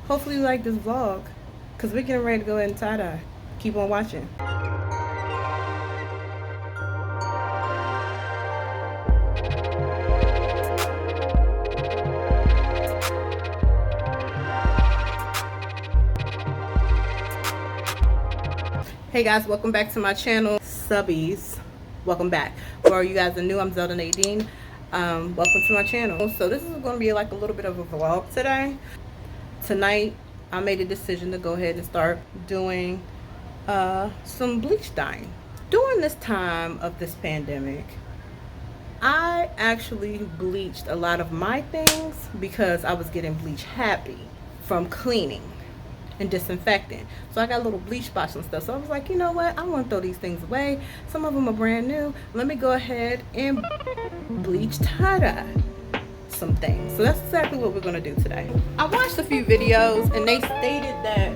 hopefully you like this vlog, because we're getting ready to go ahead and tie-dye. Keep on watching. Hey guys, welcome back to my channel. Subbies, welcome back. For you guys that are new, I'm XOXO. Welcome to my channel. So this is going to be like a little bit of a vlog today. Tonight I made a decision to go ahead and start doing some bleach dyeing. During this time of this pandemic, I actually bleached a lot of my things because I was getting bleach happy from cleaning and disinfecting. So I got little bleach spots and stuff. So I was like, you know what? I want to throw these things away. Some of them are brand new. Let me go ahead and bleach tie-dye some things. So that's exactly what we're going to do today. I watched a few videos and they stated that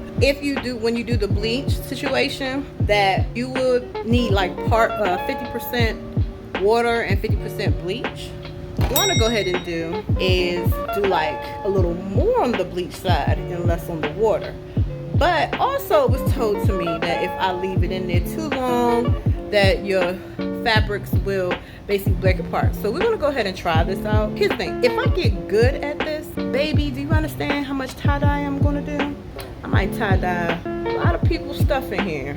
when you do the bleach situation, that you would need like 50% water and 50% bleach. What I want to go ahead and do is do like a little more on the bleach side and less on the water. But also it was told to me that if I leave it in there too long, that your fabrics will basically break apart. So we're going to go ahead and try this out. Here's the thing. If I get good at this, baby, do you understand how much tie-dye I'm going to do? I might tie-dye a lot of people's stuff in here.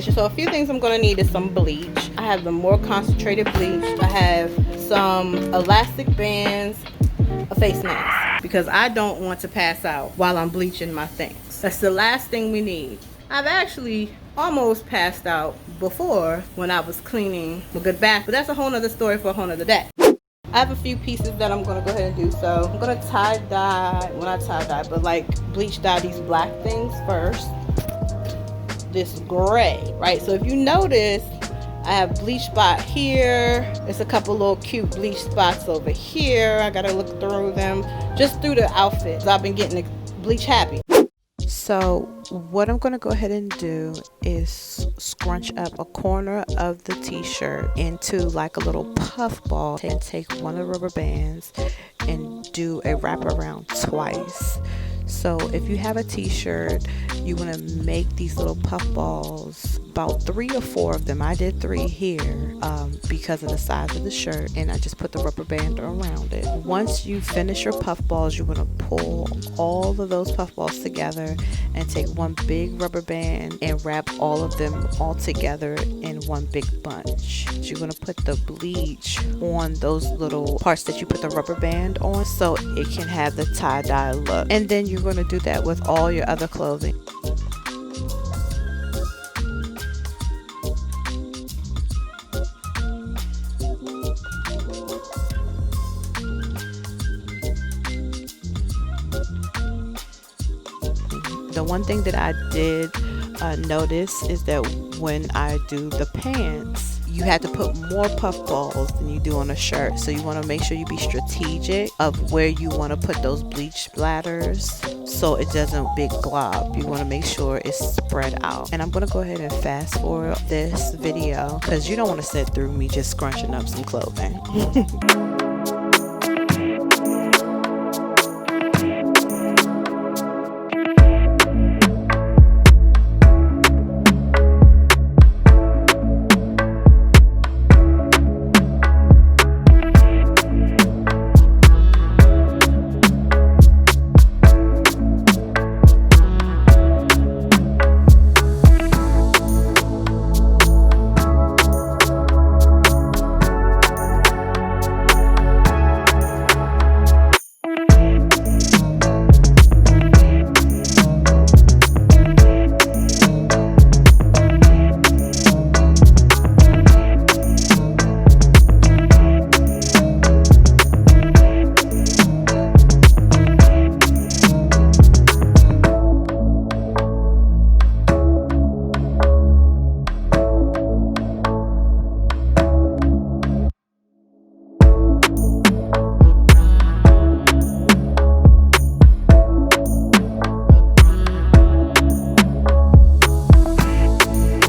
So a few things I'm going to need is some bleach. I have the more concentrated bleach. I have some elastic bands, a face mask, because I don't want to pass out while I'm bleaching my things. That's the last thing we need. I've actually almost passed out before when I was cleaning a good bath, but that's a whole nother story for a whole nother day. I have a few pieces that I'm going to go ahead and do. So I'm going to tie-dye, well not tie-dye, but like bleach dye these black things first. This gray, right? So if you notice, I have bleach spot here. There's a couple little cute bleach spots over here. I gotta look through them, just through the outfits. I've been getting the bleach happy. So what I'm going to go ahead and do is scrunch up a corner of the t-shirt into like a little puff ball and take one of the rubber bands and do a wraparound twice. So if you have a t-shirt, you want to make these little puff balls, about 3 or 4 of them. I did 3 here because of the size of the shirt, and I just put the rubber band around it. Once you finish your puff balls, you want to pull all of those puff balls together and take one big rubber band and wrap all of them all together in one big bunch. You're going to put the bleach on those little parts that you put the rubber band on so it can have the tie-dye look. And then you're going to do that with all your other clothing. The one thing that I did notice is that when I do the pants, you had to put more puff balls than you do on a shirt. So you want to make sure you be strategic of where you want to put those bleach splatters so it doesn't big glob. You want to make sure it's spread out. And I'm going to go ahead and fast forward this video because you don't want to sit through me just scrunching up some clothing.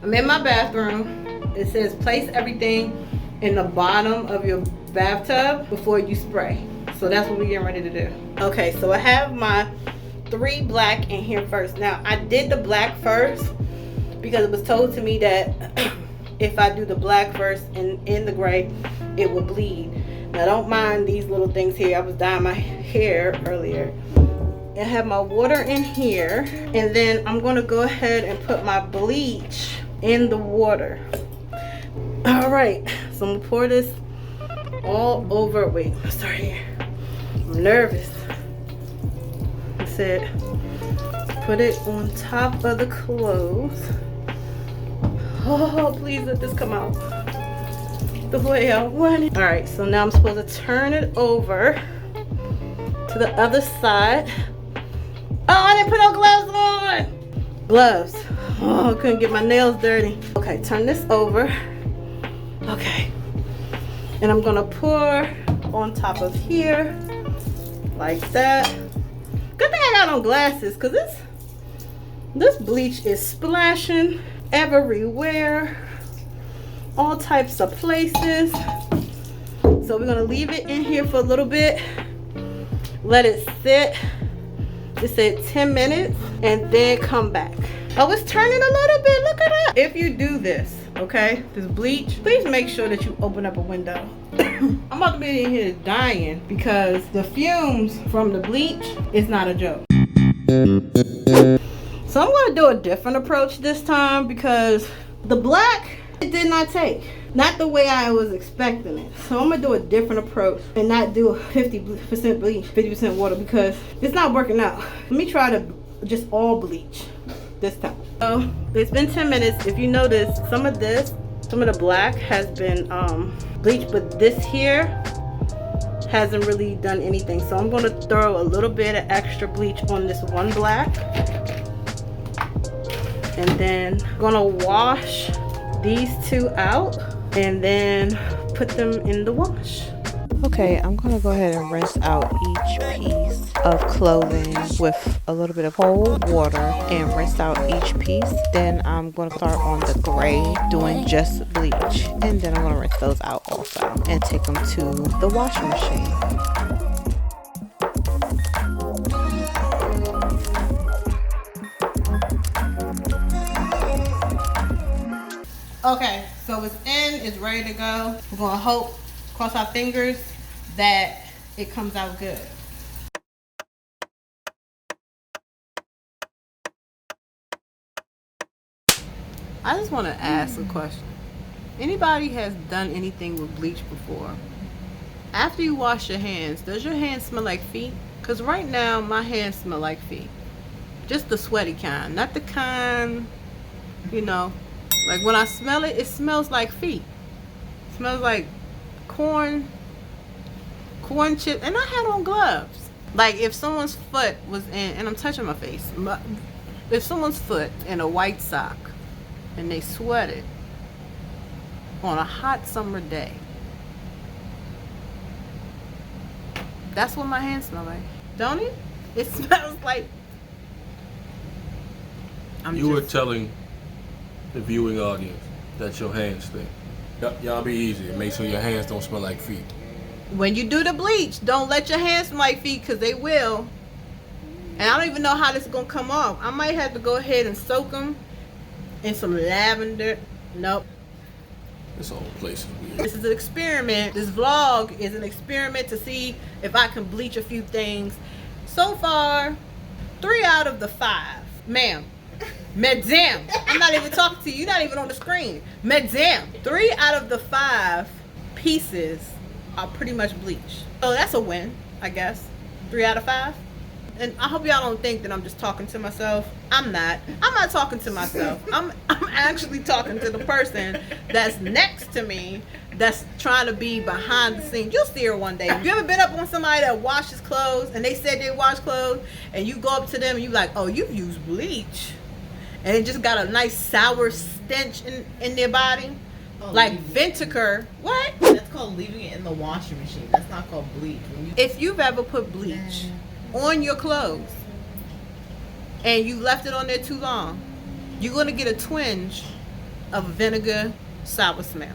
I'm in my bathroom. It says place everything in the bottom of your bathtub before you spray. So that's what we're getting ready to do. Okay, so I have my 3 black in here first. Now I did the black first because it was told to me that if I do the black first and in the gray, it will bleed. Now don't mind these little things here. I was dyeing my hair earlier. I have my water in here, and then I'm going to go ahead and put my bleach in the water. All right, so I'm gonna pour this all over. Wait, let's start here. I'm nervous. I said put it on top of the clothes. Oh, please let this come out the way I want it. All right, so now I'm supposed to turn it over to the other side. Oh, I didn't put no gloves on. Gloves. Oh, I couldn't get my nails dirty. Okay, turn this over. Okay. And I'm gonna pour on top of here like that. Good thing I got on glasses, because this bleach is splashing everywhere. All types of places. So we're gonna leave it in here for a little bit. Let it sit. It said 10 minutes, and then come back. Oh, it's turning a little bit. Look at that. If you do this, okay, this bleach, please make sure that you open up a window. I'm about to be in here dying because the fumes from the bleach is not a joke. So I'm going to do a different approach this time because the black, it did not take. Not the way I was expecting it. So I'm gonna do a different approach and not do 50% bleach, 50% water, because it's not working out. Let me try to just all bleach this time. So it's been 10 minutes. If you notice, some of the black has been bleached, but this here hasn't really done anything. So I'm gonna throw a little bit of extra bleach on this one black, and then I'm gonna wash these 2 out and then put them in the wash. Okay, I'm gonna go ahead and rinse out each piece of clothing with a little bit of cold water and rinse out each piece. Then I'm gonna start on the gray doing just bleach, and then I'm gonna rinse those out also and take them to the washing machine. Okay, so it's in, it's ready to go. We're gonna hope, cross our fingers, that it comes out good. I just want to ask a question. Anybody has done anything with bleach before? After you wash your hands, does your hands smell like feet? Because right now, my hands smell like feet. Just the sweaty kind, not the kind, you know, like when I smell it, it smells like feet. It smells like corn chip, and I had on gloves. Like if someone's foot was in, and I'm touching my face, if someone's foot in a white sock and they sweated on a hot summer day, that's what my hands smell like, don't it? It smells like. You were telling the viewing audience that your hands stink. Y'all be easy and make sure your hands don't smell like feet. When you do the bleach, don't let your hands smell like feet, because they will. And I don't even know how this is going to come off. I might have to go ahead and soak them in some lavender. Nope. This whole place is weird. This is an experiment. This vlog is an experiment to see if I can bleach a few things. So far, 3 out of the 5. Ma'am. Madam. I'm not even talking to you. You're not even on the screen. Madam. 3 out of the 5 pieces are pretty much bleach. So that's a win, I guess. 3 out of 5. And I hope y'all don't think that I'm just talking to myself. I'm not talking to myself. I'm actually talking to the person that's next to me, that's trying to be behind the scenes. You'll see her one day. You ever been up on somebody that washes clothes and they said they wash clothes, and you go up to them and you like, oh, you've used bleach, and it just got a nice sour stench in their body? Like vinegar. What? That's called leaving it in the washing machine. That's not called bleach. If you've ever put bleach on your clothes and you left it on there too long, you're going to get a twinge of vinegar sour smell.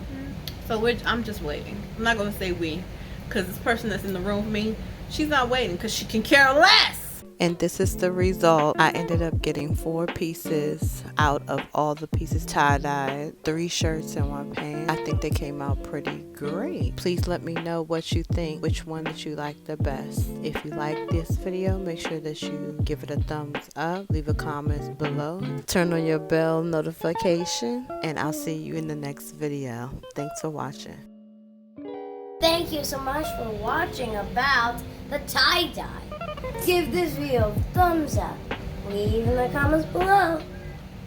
So I'm just waiting. I'm not going to say we, because this person that's in the room with me, she's not waiting because she can care less. And this is the result. I ended up getting 4 pieces out of all the pieces tie-dyed, 3 shirts and 1 pant. I think they came out pretty great. Please let me know what you think, which one that you like the best. If you like this video, make sure that you give it a thumbs up, leave a comment below, turn on your bell notification, and I'll see you in the next video. Thanks for watching. Thank you so much for watching about the tie-dye. Give this video a thumbs up. Leave in the comments below.